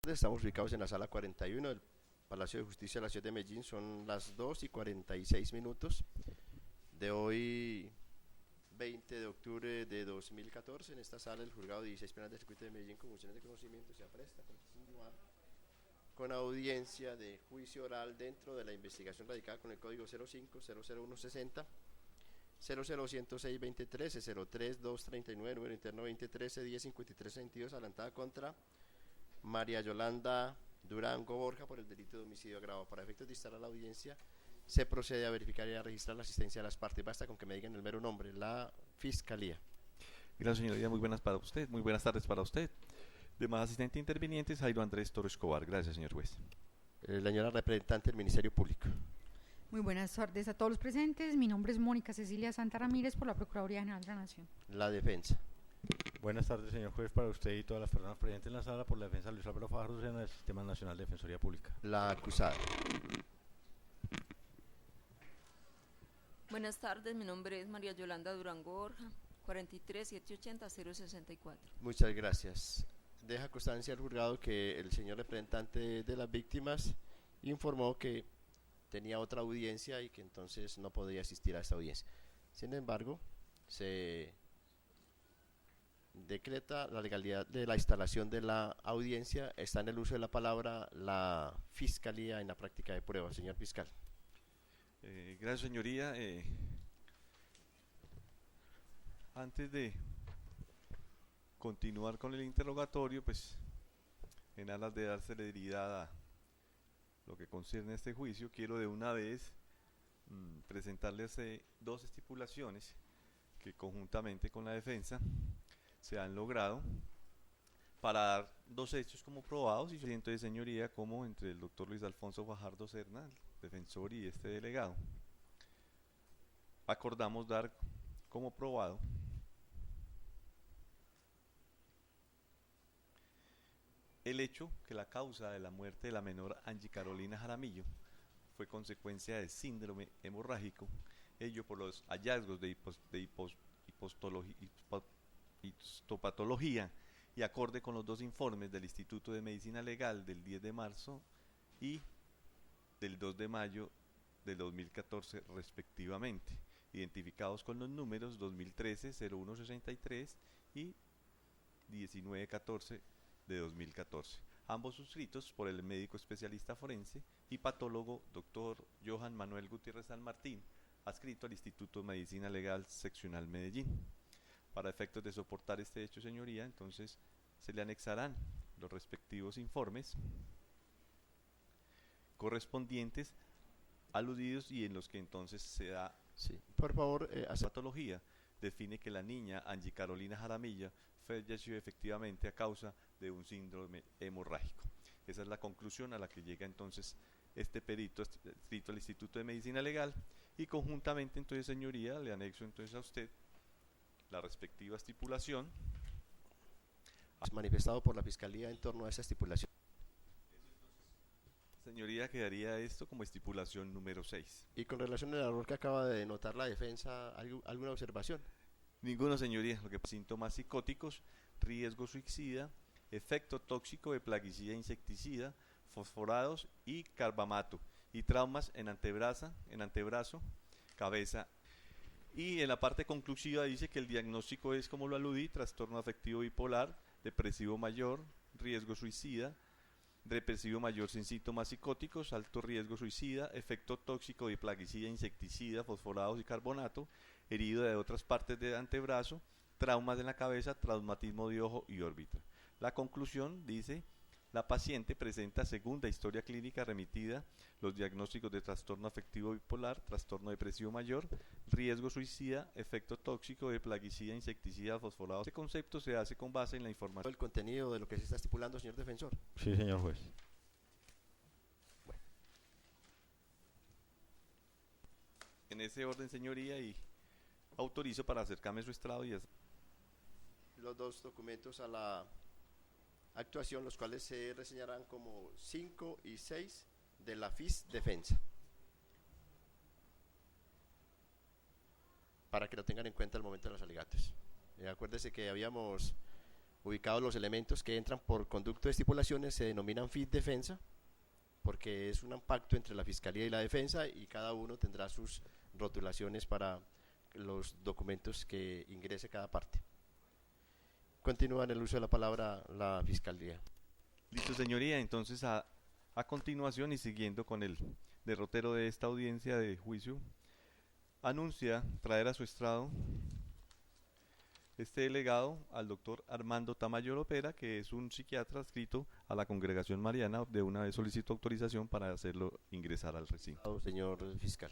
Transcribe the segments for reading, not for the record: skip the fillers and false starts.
tardes, estamos ubicados en la sala 41 del Palacio de Justicia de la Ciudad de Medellín. Son las 2:46 de hoy, 20 de octubre de 2014. En esta sala el juzgado 16 penal del circuito de Medellín con funciones de conocimiento se apresta para continuar con audiencia de juicio oral dentro de la investigación radicada con el código 05-00160 0010623 03239, número interno 2013 105362, adelantada contra María Yolanda Durango Borja por el delito de homicidio agravado. Para efectos de instalar la audiencia, se procede a verificar y a registrar la asistencia de las partes. Basta con que me digan el mero nombre. La Fiscalía. Gracias, señoría. Muy buenas para usted. Muy buenas tardes para usted. Demás asistente interviniente, Jairo Andrés Toro Escobar. Gracias, señor juez. La señora representante del Ministerio Público. Muy buenas tardes a todos los presentes. Mi nombre es Mónica Cecilia Santa Ramírez por la Procuraduría General de la Nación. La defensa. Buenas tardes, señor juez, para usted y todas las personas presentes en la sala por la defensa de Luis Álvaro Fajardo en el Sistema Nacional de Defensoría Pública. La acusada. Buenas tardes, mi nombre es María Yolanda Durango Borja, 43-780-064. Muchas gracias. Deja constancia al juzgado que el señor representante de las víctimas informó que tenía otra audiencia y que entonces no podía asistir a esta audiencia. Sin embargo, se decreta la legalidad de la instalación de la audiencia. Está en el uso de la palabra la Fiscalía en la práctica de pruebas. Señor fiscal. Gracias, señoría. Antes de continuar con el interrogatorio, pues en aras de dar celeridad a lo que concierne a este juicio, quiero de una vez presentarles dos estipulaciones que conjuntamente con la defensa se han logrado para dar dos hechos como probados, y siento de señoría como entre el doctor Luis Alfonso Fajardo Serna, el defensor, y este delegado, acordamos dar como probado el hecho que la causa de la muerte de la menor Angie Carolina Jaramillo fue consecuencia de síndrome hemorrágico, ello por los hallazgos de histopatología y acorde con los dos informes del Instituto de Medicina Legal del 10 de marzo y del 2 de mayo del 2014 respectivamente, identificados con los números 2013-0163 y 1914 de 2014, ambos suscritos por el médico especialista forense y patólogo Dr. Johan Manuel Gutiérrez San Martín, adscrito al Instituto de Medicina Legal Seccional Medellín. Para efectos de soportar este hecho, señoría, entonces se le anexarán los respectivos informes correspondientes aludidos y en los que entonces se da por favor, patología. Define que la niña Angie Carolina Jaramillo falleció efectivamente a causa de un síndrome hemorrágico. Esa es la conclusión a la que llega entonces este perito adscrito al Instituto de Medicina Legal, y conjuntamente entonces, señoría, le anexo entonces a usted la respectiva estipulación manifestado por la Fiscalía en torno a esa estipulación. Señoría, quedaría esto como estipulación número 6. Y con relación al error que acaba de notar la defensa, ¿alguna observación? Ninguno, señoría. Lo que síntomas psicóticos, riesgo suicida, efecto tóxico de plaguicida insecticida, fosforados y carbamato, y traumas en antebrazo, cabeza. Y en la parte conclusiva dice que el diagnóstico es, como lo aludí, trastorno afectivo bipolar, depresivo mayor, riesgo suicida, depresivo mayor sin síntomas psicóticos, alto riesgo suicida, efecto tóxico de plaguicida insecticida, fosforados y carbonato, herido de otras partes del antebrazo, traumas en la cabeza, traumatismo de ojo y órbita. La conclusión dice: la paciente presenta, según la historia clínica remitida, los diagnósticos de trastorno afectivo bipolar, trastorno depresivo mayor, riesgo suicida, efecto tóxico de plaguicida insecticida, fosforados. Este concepto se hace con base en la información. ¿El contenido de lo que se está estipulando, señor defensor? Sí, señor juez. Bueno. En ese orden, señoría, y autorizo para acercarme a su estrado y los dos documentos a la actuación, los cuales se reseñarán como 5 y 6 de la FIS Defensa, para que lo tengan en cuenta al momento de los alegatos. Acuérdese que habíamos Ubicados los elementos que entran por conducto de estipulaciones se denominan FIT defensa, porque es un pacto entre la Fiscalía y la Defensa y cada uno tendrá sus rotulaciones para los documentos que ingrese cada parte. Continúa en el uso de la palabra la Fiscalía. Listo, señoría. Entonces, a continuación y siguiendo con el derrotero de esta audiencia de juicio, anuncia traer a su estrado este delegado al doctor Armando Tamayo Lopera, que es un psiquiatra adscrito a la Congregación Mariana. De una vez solicito autorización para hacerlo ingresar al recinto. Señor fiscal.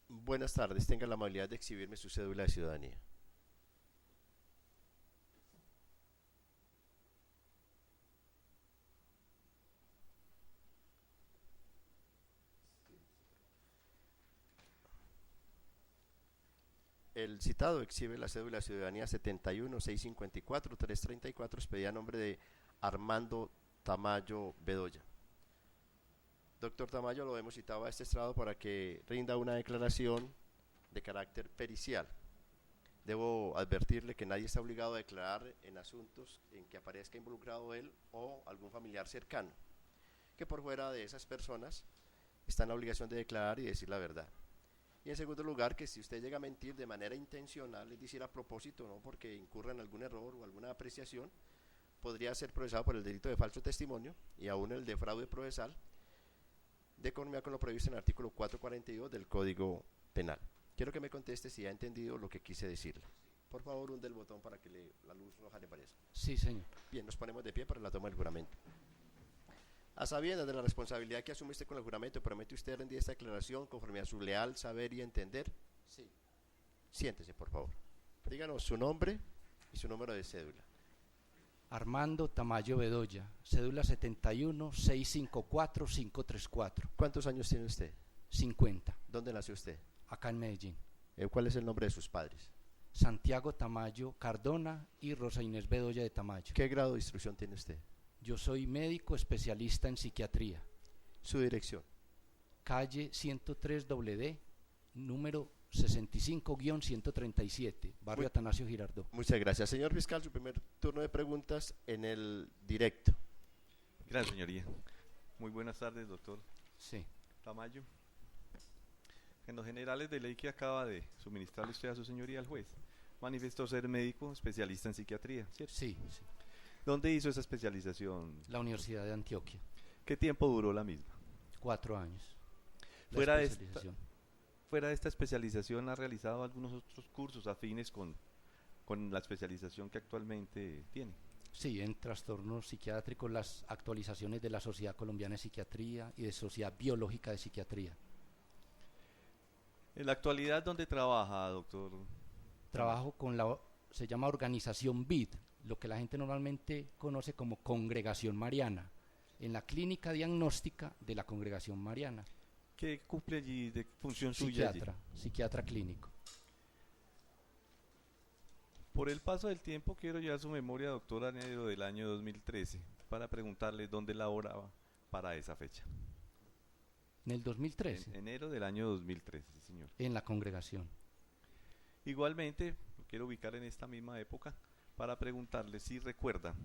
Buenas tardes, tenga la amabilidad de exhibirme su cédula de ciudadanía. El citado exhibe la cédula de ciudadanía 71-654-334, expedida a nombre de Armando Tamayo Bedoya. Doctor Tamayo, lo hemos citado a este estrado para que rinda una declaración de carácter pericial. Debo advertirle que nadie está obligado a declarar en asuntos en que aparezca involucrado él o algún familiar cercano, que por fuera de esas personas está en la obligación de declarar y decir la verdad. Y en segundo lugar, que si usted llega a mentir de manera intencional, es decir, a propósito, no porque incurra en algún error o alguna apreciación, podría ser procesado por el delito de falso testimonio y aún el de fraude procesal, de conformidad con lo previsto en el artículo 442 del Código Penal. Quiero que me conteste si ha entendido lo que quise decirle. Por favor, hunde el botón para que la luz roja le aparezca. Sí, señor. Bien, nos ponemos de pie para la toma del juramento. A sabiendas de la responsabilidad que asume usted con el juramento, ¿promete usted rendir esta declaración conforme a su leal saber y entender? Sí. Siéntese, por favor. Díganos su nombre y su número de cédula. Armando Tamayo Bedoya, cédula 71-654-534. ¿Cuántos años tiene usted? 50, ¿Dónde nació usted? acá en Medellín. ¿Cuál es el nombre de sus padres? Santiago Tamayo Cardona y Rosa Inés Bedoya de Tamayo. ¿Qué grado de instrucción tiene usted? Yo soy médico especialista en psiquiatría. ¿Su dirección? Calle 103 WD, número 65-137, barrio Atanasio Girardot. Muchas gracias. Señor fiscal, su primer turno de preguntas en el directo. Gracias, señoría. Muy buenas tardes, doctor Sí. Tamayo. En los generales de ley que acaba de suministrarle usted a su señoría al juez, manifestó ser médico especialista en psiquiatría, ¿cierto? Sí, sí. ¿Dónde hizo esa especialización? La Universidad de Antioquia, ¿Qué tiempo duró la misma? 4 años. La Fuera de especialización. Fuera de esta especialización, ¿ha realizado algunos otros cursos afines con la especialización que actualmente tiene? Sí, en trastornos psiquiátricos, las actualizaciones de la Sociedad Colombiana de Psiquiatría y de Sociedad Biológica de Psiquiatría. En la actualidad, ¿dónde trabaja, doctor? Trabajo con se llama Organización BID, lo que la gente normalmente conoce como Congregación Mariana, en la clínica diagnóstica de la Congregación Mariana. ¿Qué cumple allí de función suya allí? Psiquiatra clínico. Por el paso del tiempo, quiero llevar su memoria, doctor, a enero del año 2013, para preguntarle dónde laboraba para esa fecha. En el 2013, En enero del año 2013, sí, señor. en la congregación. Igualmente, lo quiero ubicar en esta misma época para preguntarle si recuerda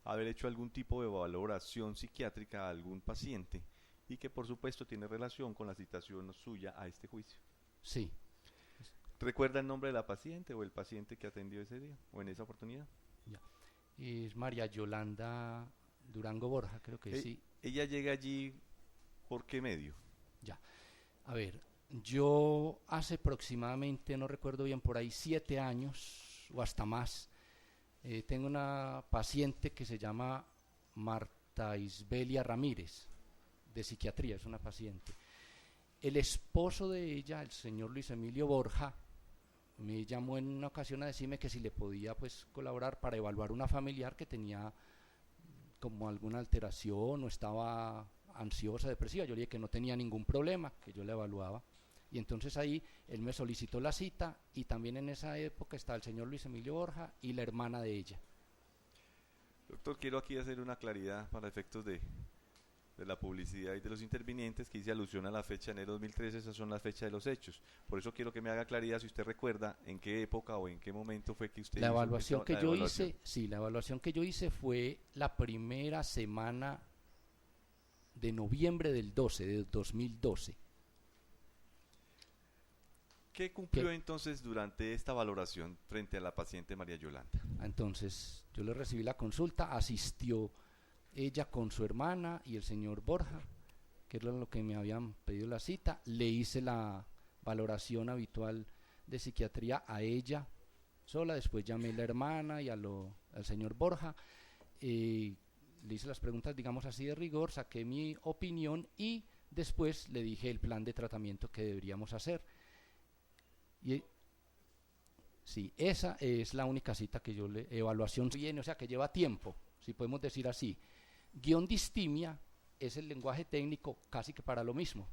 haber hecho algún tipo de valoración psiquiátrica a algún paciente y que por supuesto tiene relación con la citación suya a este juicio. Sí, ¿Recuerda el nombre de la paciente o el paciente que atendió ese día o en esa oportunidad? es María Yolanda Durango Borja, creo que sí. Ella llega allí, ¿por qué medio? A ver, yo hace aproximadamente, no recuerdo bien, por ahí 7 años o hasta más, tengo una paciente que se llama Marta Isbelia Ramírez, de psiquiatría, es una paciente. El esposo de ella, el señor Luis Emilio Borja, me llamó en una ocasión a decirme que si le podía pues colaborar para evaluar una familiar que tenía como alguna alteración o estaba ansiosa, depresiva. Yo le dije que no tenía ningún problema, que yo la evaluaba. Y entonces ahí él me solicitó la cita y también en esa época estaba el señor Luis Emilio Borja y la hermana de ella. Doctor, quiero aquí hacer una claridad para efectos de de la publicidad y de los intervinientes que hice alusión a la fecha de enero 2013, esas son las fechas de los hechos. Por eso quiero que me haga claridad si usted recuerda en qué época o en qué momento fue que usted La hizo evaluación que la yo evaluación. hice, sí, la evaluación que yo hice fue la primera semana de noviembre del 12, de 2012. ¿Qué cumplió ¿Qué? entonces durante esta valoración frente a la paciente María Yolanda? Entonces, yo le recibí la consulta, asistió ella con su hermana y el señor Borja, que era lo que me habían pedido la cita. Le hice la valoración habitual de psiquiatría a ella sola, después llamé a la hermana y al señor Borja, le hice las preguntas, digamos así, de rigor, saqué mi opinión y después le dije el plan de tratamiento que deberíamos hacer. Y sí, esa es la única cita que yo evaluación viene, o sea que lleva tiempo, si podemos decir así. Guión distimia es el lenguaje técnico casi que para lo mismo.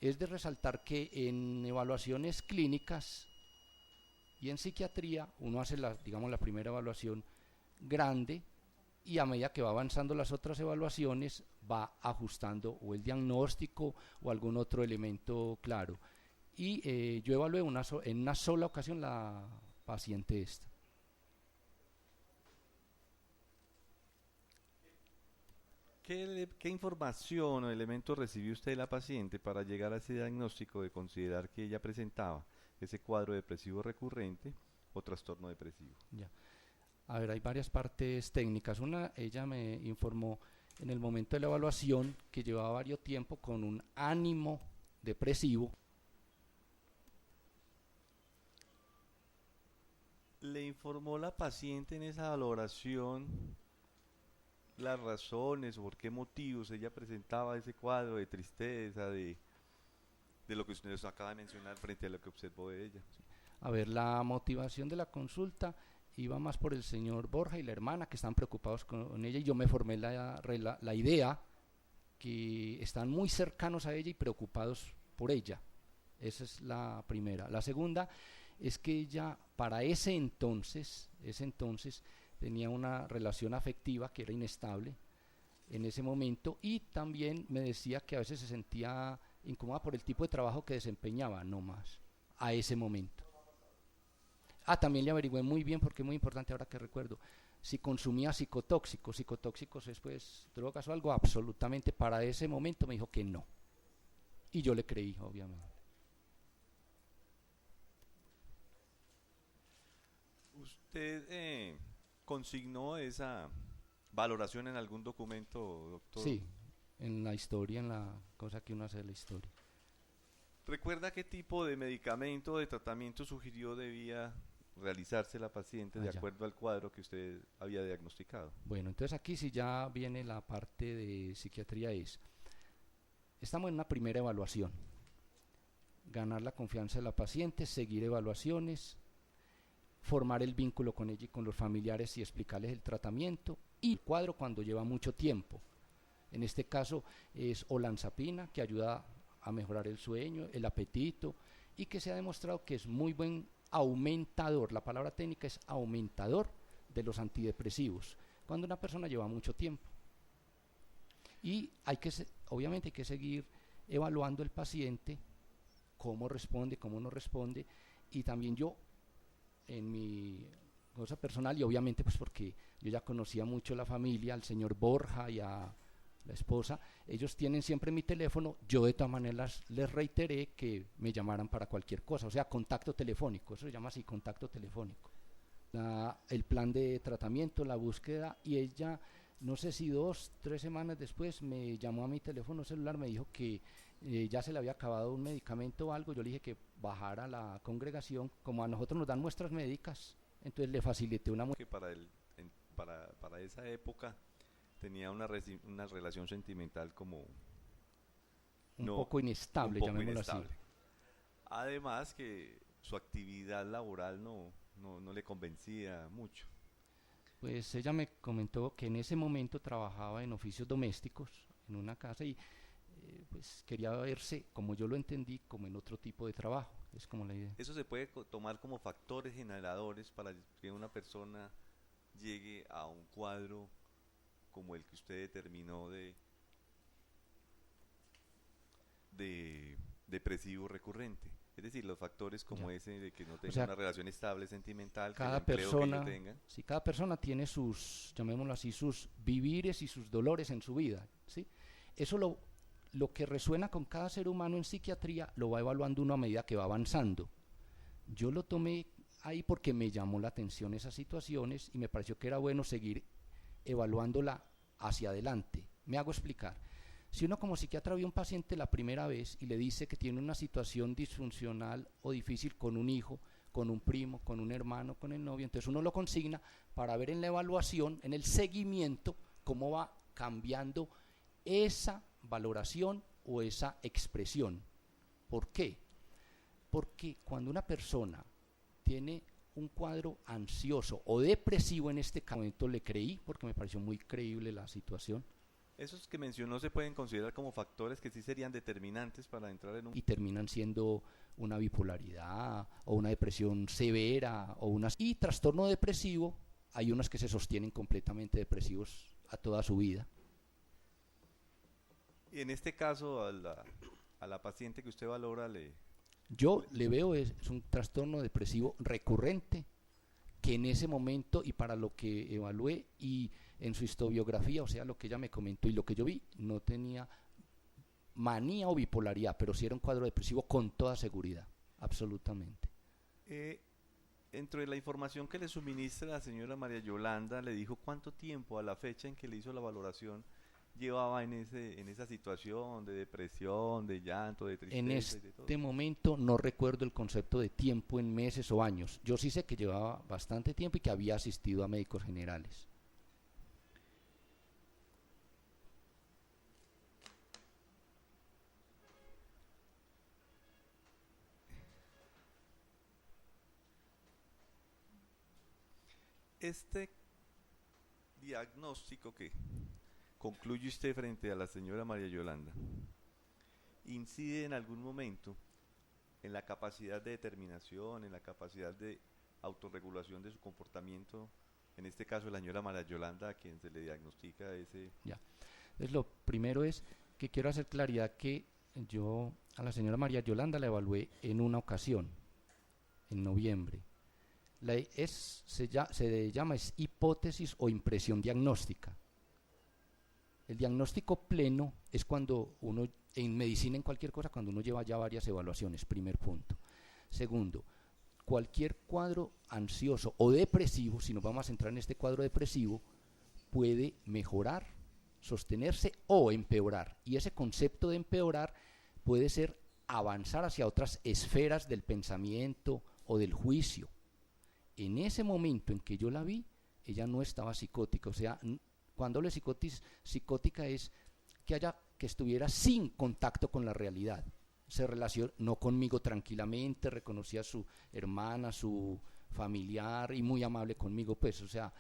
Es de resaltar que en evaluaciones clínicas y en psiquiatría uno hace digamos la primera evaluación grande y a medida que va avanzando las otras evaluaciones va ajustando o el diagnóstico o algún otro elemento claro. Y yo evalué en una sola ocasión la paciente esta. ¿Qué información o elementos recibió usted de la paciente para llegar a ese diagnóstico de considerar que ella presentaba ese cuadro depresivo recurrente o trastorno depresivo? Ya. A ver, hay varias partes técnicas. Una, ella me informó en el momento de la evaluación que llevaba varios tiempo con un ánimo depresivo. ¿Le informó la paciente en esa valoración las razones o por qué motivos ella presentaba ese cuadro de tristeza, de lo que usted nos acaba de mencionar frente a lo que observó de ella? A ver, la motivación de la consulta iba más por el señor Borja y la hermana, que están preocupados con ella, y yo me formé la idea que están muy cercanos a ella y preocupados por ella. Esa es la primera. La segunda es que ella para ese entonces tenía una relación afectiva que era inestable en ese momento, y también me decía que a veces se sentía incómoda por el tipo de trabajo que desempeñaba, no más, a ese momento. También le averigüé muy bien, porque es muy importante ahora que recuerdo, si consumía psicotóxicos es pues drogas o algo. Absolutamente, para ese momento me dijo que no, y yo le creí, obviamente. ¿Usted consignó esa valoración en algún documento, doctor? Sí, en la historia, en la cosa que uno hace de la historia. ¿Recuerda qué tipo de medicamento o de tratamiento sugirió debía realizarse la paciente de acuerdo al cuadro que usted había diagnosticado? Bueno, entonces aquí sí ya viene la parte de psiquiatría. Estamos en una primera evaluación, ganar la confianza de la paciente, seguir evaluaciones, formar el vínculo con ella y con los familiares y explicarles el tratamiento, y el cuadro cuando lleva mucho tiempo. En este caso es olanzapina, que ayuda a mejorar el sueño, el apetito, y que se ha demostrado que es muy buen aumentador, la palabra técnica es aumentador de los antidepresivos, cuando una persona lleva mucho tiempo. Y obviamente hay que seguir evaluando el paciente, cómo responde, cómo no responde, y también yo, en mi cosa personal, y obviamente pues porque yo ya conocía mucho la familia, al señor Borja y a la esposa, ellos tienen siempre mi teléfono, yo de todas maneras les reiteré que me llamaran para cualquier cosa, o sea, contacto telefónico, eso se llama así, contacto telefónico. El plan de tratamiento, la búsqueda, y ella, no sé si 2, 3 semanas después, me llamó a mi teléfono celular, me dijo que ya se le había acabado un medicamento o algo. Yo le dije que bajara a la congregación, como a nosotros nos dan muestras médicas, entonces le facilité una muestra. Que para esa época tenía una relación sentimental como un poco inestable, llamémoslo así. Además que su actividad laboral no le convencía mucho. Pues ella me comentó que en ese momento trabajaba en oficios domésticos en una casa y pues quería verse, como yo lo entendí, como en otro tipo de trabajo. Es como la idea. Eso se puede tomar como factores generadores para que una persona llegue a un cuadro como el que usted determinó de depresivo recurrente. Es decir, los factores como Ya. ese de que no tenga sea, una relación estable sentimental, que el cada empleo que persona, ellos tengan. sí, cada persona tiene sus, llamémoslo así, sus vivires y sus dolores en su vida, ¿sí? Eso lo que resuena con cada ser humano en psiquiatría lo va evaluando uno a medida que va avanzando. Yo lo tomé ahí porque me llamó la atención esas situaciones y me pareció que era bueno seguir evaluándola hacia adelante. Me hago explicar. Si uno como psiquiatra ve a un paciente la primera vez y le dice que tiene una situación disfuncional o difícil con un hijo, con un primo, con un hermano, con el novio, entonces uno lo consigna para ver en la evaluación, en el seguimiento, cómo va cambiando esa valoración o esa expresión. ¿Por qué? Porque cuando una persona tiene un cuadro ansioso o depresivo, en este momento le creí, porque me pareció muy creíble la situación, Esos que mencionó se pueden considerar como factores que sí serían determinantes para entrar en un... y terminan siendo una bipolaridad o una depresión severa o una... Y trastorno depresivo, hay unos que se sostienen completamente depresivos a toda su vida. Y en este caso, a la paciente que usted valora, Yo le veo es un trastorno depresivo recurrente que en ese momento y para lo que evalué y en su historiografía, o sea, lo que ella me comentó y lo que yo vi, no tenía manía o bipolaridad, pero sí era un cuadro depresivo con toda seguridad, absolutamente. dentro de la información que le suministra la señora María Yolanda, le dijo cuánto tiempo a la fecha en que le hizo la valoración llevaba en esa situación de depresión, de llanto, de tristeza En y de todo. este momento no recuerdo el concepto de tiempo en meses o años. Yo sí sé que llevaba bastante tiempo y que había asistido a médicos generales. Este diagnóstico que concluye usted frente a la señora María Yolanda incide en algún momento en la capacidad de determinación, en la capacidad de autorregulación de su comportamiento, en este caso la señora María Yolanda, a quien se le diagnostica ese... Entonces, lo primero es que quiero hacer claridad que yo a la señora María Yolanda la evalué en una ocasión, en noviembre. Se llama hipótesis o impresión diagnóstica. El diagnóstico pleno es cuando uno, en medicina, en cualquier cosa, cuando uno lleva ya varias evaluaciones, primer punto. Segundo, cualquier cuadro ansioso o depresivo, si nos vamos a centrar en este cuadro depresivo, puede mejorar, sostenerse o empeorar. Y ese concepto de empeorar puede ser avanzar hacia otras esferas del pensamiento o del juicio. En ese momento en que yo la vi, ella no estaba psicótica, o sea, cuando hablo de psicótica es que estuviera sin contacto con la realidad. Se relacionó conmigo tranquilamente, reconocía a su hermana, su familiar y muy amable conmigo, pues, o sea,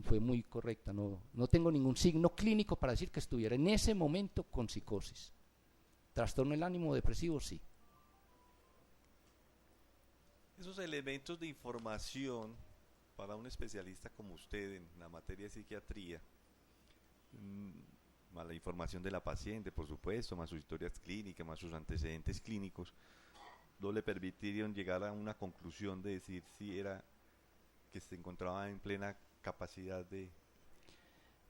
fue muy correcta. No tengo ningún signo clínico para decir que estuviera en ese momento con psicosis. Trastorno del ánimo depresivo, sí. Esos elementos de información para un especialista como usted en la materia de psiquiatría, más la información de la paciente, por supuesto, más sus historias clínicas, más sus antecedentes clínicos, no le permitirían llegar a una conclusión de decir si era que se encontraba en plena capacidad de...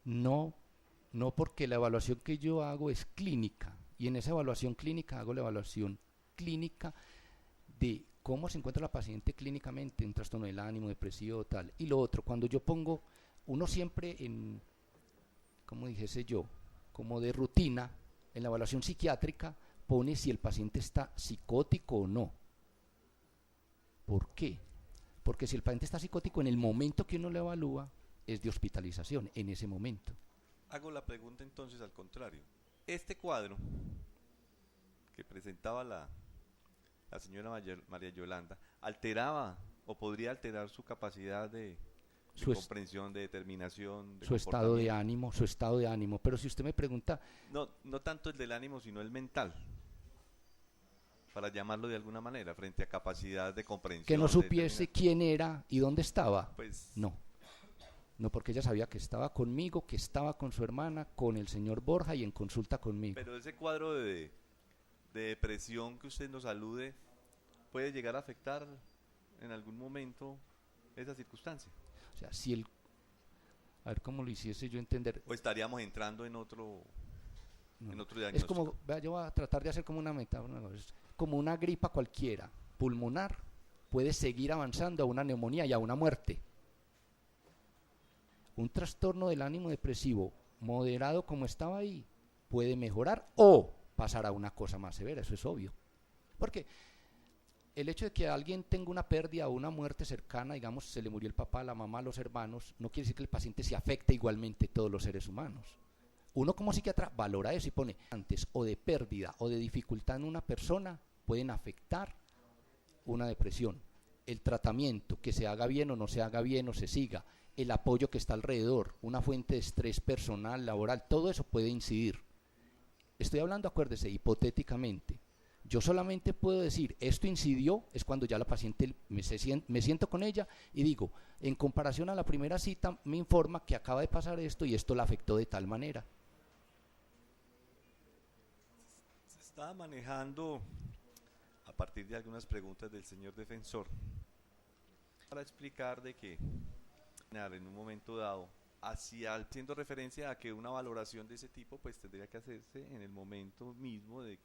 No porque la evaluación que yo hago es clínica, y en esa evaluación clínica hago la evaluación clínica de cómo se encuentra la paciente clínicamente en trastorno del ánimo, depresivo, tal. Y lo otro, cuando yo pongo, uno siempre en, como dijese yo, como de rutina, en la evaluación psiquiátrica, pone si el paciente está psicótico o no. ¿Por qué? Porque si el paciente está psicótico, en el momento que uno lo evalúa, es de hospitalización, en ese momento. Hago la pregunta entonces al contrario. Este cuadro que presentaba la señora María Yolanda, ¿alteraba o podría alterar su capacidad de comprensión, de determinación, de su estado de ánimo? Pero si usted me pregunta... No tanto el del ánimo, sino el mental, para llamarlo de alguna manera, frente a capacidad de comprensión. Que no supiese quién era y dónde estaba. Pues no, porque ella sabía que estaba conmigo, que estaba con su hermana, con el señor Borja y en consulta conmigo. Pero ese cuadro de de depresión que usted nos alude puede llegar a afectar en algún momento esa circunstancia? O sea, si el... A ver cómo lo hiciese yo entender. ¿O estaríamos entrando en otro Es diagnóstico? como, vea, yo voy a tratar de hacer como una metáfora, ¿no? Es como una gripa cualquiera, pulmonar, puede seguir avanzando a una neumonía y a una muerte. Un trastorno del ánimo depresivo moderado como estaba ahí puede mejorar o pasar a una cosa más severa, eso es obvio. Porque el hecho de que alguien tenga una pérdida o una muerte cercana, digamos, se le murió el papá, la mamá, los hermanos, no quiere decir que el paciente se afecte igualmente todos los seres humanos. Uno como psiquiatra valora eso y pone antes o de pérdida o de dificultad en una persona pueden afectar una depresión. El tratamiento, que se haga bien o no se haga bien o se siga, el apoyo que está alrededor, una fuente de estrés personal, laboral, todo eso puede incidir. Estoy hablando, acuérdese, hipotéticamente. Yo solamente puedo decir, esto incidió, es cuando ya la paciente me siento con ella y digo, en comparación a la primera cita, me informa que acaba de pasar esto y esto la afectó de tal manera. Se estaba manejando, a partir de algunas preguntas del señor defensor, para explicar de que en un momento dado, haciendo referencia a que una valoración de ese tipo pues tendría que hacerse en el momento mismo de,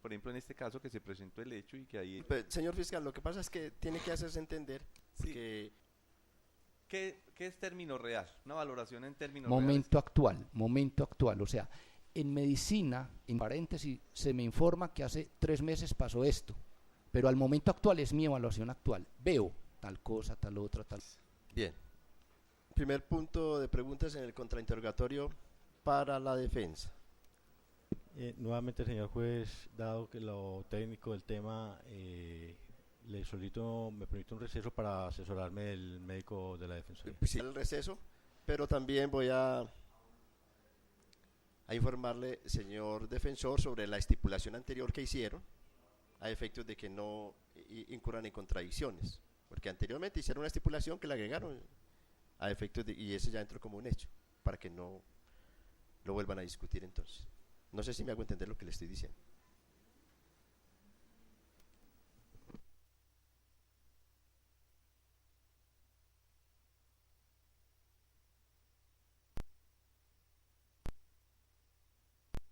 por ejemplo, en este caso que se presentó el hecho y que ahí... Señor fiscal, lo que pasa es que tiene que hacerse entender Sí. que ¿Qué es término real? Una valoración en términos Momento actual, o sea, en medicina, en paréntesis, se me informa que hace 3 meses pasó esto, pero al momento actual es mi evaluación actual, veo tal cosa, tal otra, tal... Bien. Primer punto de preguntas en el contrainterrogatorio para la defensa. Nuevamente, señor juez, dado que lo técnico del tema, le solicito, me permite un receso para asesorarme del médico de la defensoría. Sí, el receso, pero también voy a informarle, señor defensor, sobre la estipulación anterior que hicieron, a efectos de que no incurran en contradicciones, porque anteriormente hicieron una estipulación que la agregaron a efectos de, y eso ya entró como un hecho, para que no lo vuelvan a discutir entonces. No sé si me hago entender lo que le estoy diciendo.